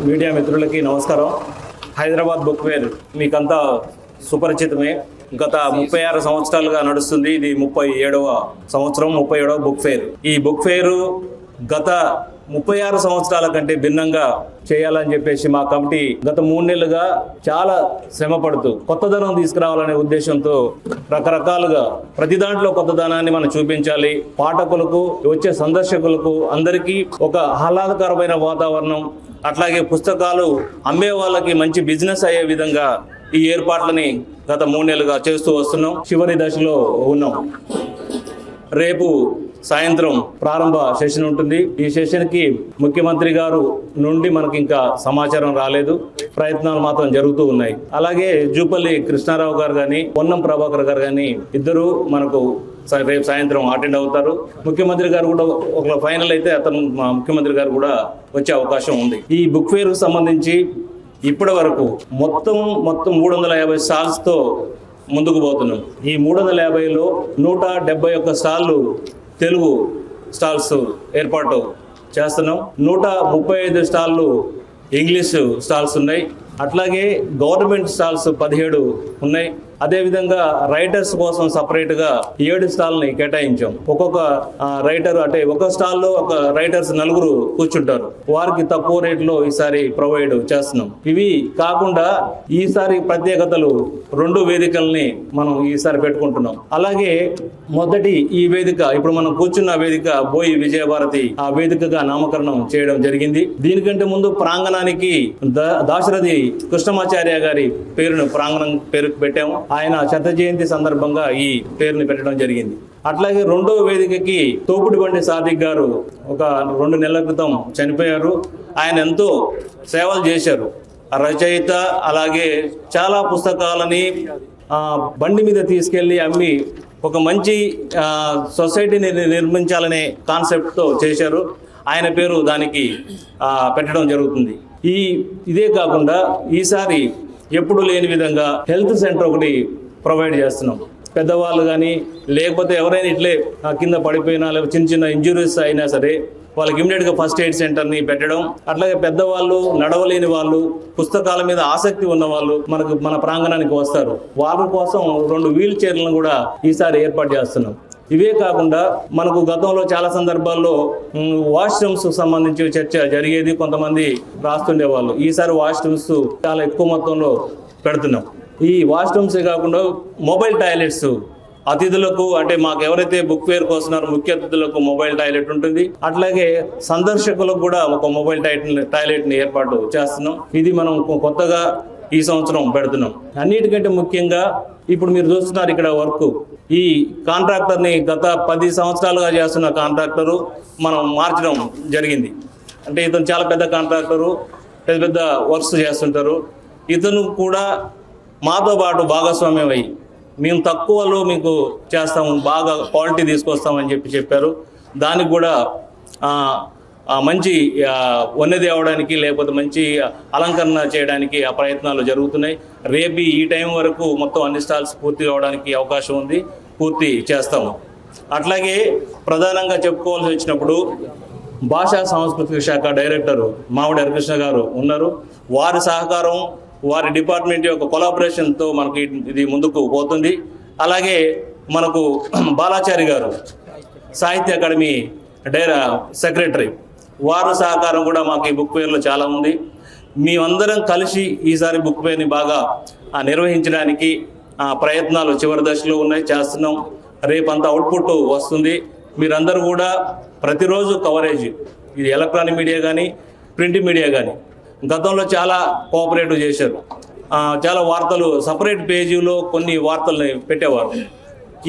Media మిత్రులకి నమస్కారం. Hyderabad book fair మీకంతా సుపరిచితమే. గత 36 సంవత్సరాలుగా నడుస్తుంది. ఇది 37వ సంవత్సరం, 37వ బుక్ ఫేర్. ఈ బుక్ ఫేరు గత 36 సంవత్సరాల కంటే భిన్నంగా చేయాలని చెప్పేసి మా కమిటీ గత 3 నెలలుగా చాలా శ్రమ పడుతూ కొత్తదనం తీసుకురావాలనే ఉద్దేశంతో రకరకాలుగా ప్రతి దాంట్లో కొత్తదనాన్ని మనం చూపించాలి. పాఠకులకు, వచ్చే సందర్శకులకు అందరికీ ఒక ఆహ్లాదకరమైన వాతావరణం, అట్లాగే పుస్తకాలు అమ్మే వాళ్ళకి మంచి బిజినెస్ అయ్యే విధంగా ఈ ఏర్పాట్లని గత 3 నెలలుగా చేస్తూ వస్తున్నాం. చివరి దశలో ఉన్నాం. రేపు సాయంత్రం ప్రారంభ సెషన్ ఉంటుంది. ఈ సెషన్కి ముఖ్యమంత్రి గారు నుండి మనకి ఇంకా సమాచారం రాలేదు. ప్రయత్నాలు మాత్రం జరుగుతూ ఉన్నాయి. అలాగే జూపల్లి కృష్ణారావు గారు కానీ, పొన్నం ప్రభాకర్ గారు కానీ ఇద్దరు మనకు రేపు సాయంత్రం అటెండ్ అవుతారు. ముఖ్యమంత్రి గారు కూడా ఒక ఫైనల్ అయితే అతను ముఖ్యమంత్రి గారు కూడా వచ్చే అవకాశం ఉంది. ఈ బుక్ ఫేర్కు సంబంధించి ఇప్పటి వరకు మొత్తం 350 స్టాల్స్తో ముందుకు పోతున్నాం. ఈ 350లో 171 స్టాళ్ళు తెలుగు స్టాల్స్ ఏర్పాటు చేస్తున్నాం. 135 స్టాళ్ళు ఇంగ్లీష్ స్టాల్స్ ఉన్నాయి. అట్లాగే గవర్నమెంట్ స్టాల్స్ 17 ఉన్నాయి. అదేవిధంగా రైటర్స్ కోసం సపరేట్గా 7 స్టాల్ని కేటాయించాం. ఒక్కొక్క రైటర్ అంటే ఒక స్టాల్లో ఒక రైటర్స్ 4 కూర్చుంటారు. వారికి తక్కువ రేట్లో ఈసారి ప్రొవైడ్ చేస్తున్నాం. ఇవి కాకుండా ఈసారి ప్రత్యేకతలు 2 వేదికల్ని మనం ఈసారి పెట్టుకుంటున్నాం. అలాగే మొదటి ఈ వేదిక, ఇప్పుడు మనం కూర్చున్న వేదిక బోయి విజయభారతి ఆ వేదికగా నామకరణం చేయడం జరిగింది. దీనికంటే ముందు ప్రాంగణానికి దాశరథి కృష్ణమాచార్య గారి ప్రాంగణం పేరు పెట్టాము. ఆయన శత జయంతి సందర్భంగా ఈ పేరుని పెట్టడం జరిగింది. అట్లాగే 2వ వేదికకి తోపుడిబండి సాదిక్ గారు ఒక 2 నెలల క్రితం చనిపోయారు. ఆయన ఎంతో సేవలు చేశారు. రచయిత, అలాగే చాలా పుస్తకాలని బండి మీద తీసుకెళ్లి అమ్మి ఒక మంచి సొసైటీని నిర్మించాలనే కాన్సెప్ట్తో చేశారు. ఆయన పేరు దానికి పెట్టడం జరుగుతుంది. ఇదే కాకుండా ఈసారి ఎప్పుడు లేని విధంగా హెల్త్ సెంటర్ ఒకటి ప్రొవైడ్ చేస్తున్నాం. పెద్దవాళ్ళు కానీ, లేకపోతే ఎవరైనా ఇట్లే కింద పడిపోయినా, లేకపోతే చిన్న ఇంజురీస్ అయినా సరే వాళ్ళకి ఇమ్మీడియట్గా ఫస్ట్ ఎయిడ్ సెంటర్ని పెట్టడం. అట్లాగే పెద్దవాళ్ళు, నడవలేని వాళ్ళు, పుస్తకాల మీద ఆసక్తి ఉన్న వాళ్ళు మన ప్రాంగణానికి వస్తారు. వాళ్ళ కోసం 2 వీల్ చైర్లను కూడా ఈసారి ఏర్పాటు చేస్తున్నాం. ఇవే కాకుండా మనకు గతంలో చాలా సందర్భాల్లో వాష్రూమ్స్ సంబంధించి చర్చ జరిగేది. కొంతమంది రాస్తుండేవాళ్ళు. ఈసారి వాష్రూమ్స్ చాలా ఎక్కువ మొత్తంలో పెడుతున్నాం. ఈ వాష్రూమ్సే కాకుండా మొబైల్ టాయిలెట్స్ అతిథులకు, అంటే మాకు ఎవరైతే బుక్ ఫేర్కి వస్తున్నారో ముఖ్య అతిథులకు మొబైల్ టాయిలెట్ ఉంటుంది. అట్లాగే సందర్శకులకు కూడా ఒక మొబైల్ టాయిలెట్ని ఏర్పాటు చేస్తున్నాం. ఇది మనం కొత్తగా ఈ సంవత్సరం పెడుతున్నాం. అన్నిటికంటే ముఖ్యంగా ఇప్పుడు మీరు చూస్తున్నారు ఇక్కడ వర్క్, ఈ కాంట్రాక్టర్ని గత 10 సంవత్సరాలుగా చేస్తున్న కాంట్రాక్టరు మనం మార్చడం జరిగింది. అంటే ఇతను చాలా పెద్ద కాంట్రాక్టరు, పెద్ద వర్క్స్ చేస్తుంటారు. ఇతను కూడా మాతో పాటు భాగస్వామ్యం అయ్యి మేము తక్కువలో మీకు చేస్తాము, బాగా క్వాలిటీ తీసుకొస్తామని చెప్పారు. దానికి కూడా మంచి వన్నెది అవడానికి, లేకపోతే మంచి అలంకరణ చేయడానికి ఆ ప్రయత్నాలు జరుగుతున్నాయి. రేపు ఈ టైం వరకు మొత్తం అన్ని స్టాల్స్ పూర్తి అవడానికి అవకాశం ఉంది. పూర్తి చేస్తాము. అట్లాగే ప్రధానంగా చెప్పుకోవాల్సి వచ్చినప్పుడు భాషా సాంస్కృతిక శాఖ డైరెక్టర్ మామిడి హరికృష్ణ గారు ఉన్నారు. వారి సహకారం, వారి డిపార్ట్మెంట్ యొక్క కొలాబరేషన్తో మనకి ఇది ముందుకు పోతుంది. అలాగే మనకు బాలాచారి గారు సాహిత్య అకాడమీ సెక్రటరీ, వారి సహకారం కూడా మాకు ఈ బుక్ ఫేర్లో చాలా ఉంది. మేమందరం కలిసి ఈసారి బుక్ ఫేర్ని బాగా నిర్వహించడానికి ప్రయత్నాలు చివరి దశలో ఉన్నాయి, చేస్తున్నాం. రేపంతా అవుట్పుట్ వస్తుంది. మీరందరూ కూడా ప్రతిరోజు కవరేజ్, ఇది ఎలక్ట్రానిక్ మీడియా కానీ, ప్రింట్ మీడియా కానీ గతంలో చాలా కోఆపరేటివ్ చేశారు. చాలా వార్తలు సపరేట్ పేజీలో కొన్ని వార్తల్ని పెట్టేవారు.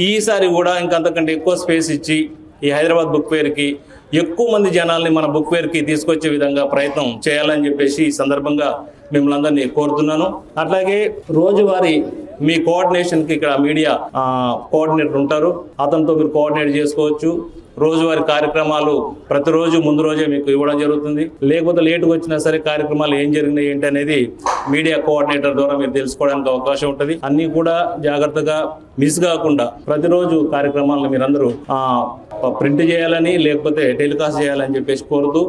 ఈసారి కూడా ఇంకంతకంటే ఎక్కువ స్పేస్ ఇచ్చి ఈ హైదరాబాద్ బుక్ ఫేర్కి ఎక్కువ మంది జనాల్ని మన బుక్ ఫేర్కి తీసుకొచ్చే విధంగా ప్రయత్నం చేయాలని చెప్పేసి ఈ సందర్భంగా మిమ్మల్ని అందరినీ కోరుతున్నాను. అట్లాగే రోజువారీ మీ కోఆర్డినేషన్కి ఇక్కడ మీడియా కోఆర్డినేటర్ ఉంటారు. అతనితో మీరు కోఆర్డినేట్ చేసుకోవచ్చు. రోజువారీ కార్యక్రమాలు ప్రతిరోజు ముందు రోజే మీకు ఇవ్వడం జరుగుతుంది. లేకపోతే లేటుగా వచ్చినా సరే కార్యక్రమాలు ఏం జరిగినాయి ఏంటి అనేది మీడియా కోఆర్డినేటర్ ద్వారా మీరు తెలుసుకోవడానికి అవకాశం ఉంటుంది. అన్నీ కూడా జాగ్రత్తగా మిస్ కాకుండా ప్రతిరోజు కార్యక్రమాలను మీరందరూ ప్రింట్ చేయాలని, లేకపోతే టెలికాస్ట్ చేయాలని చెప్పేసి కోరుతూ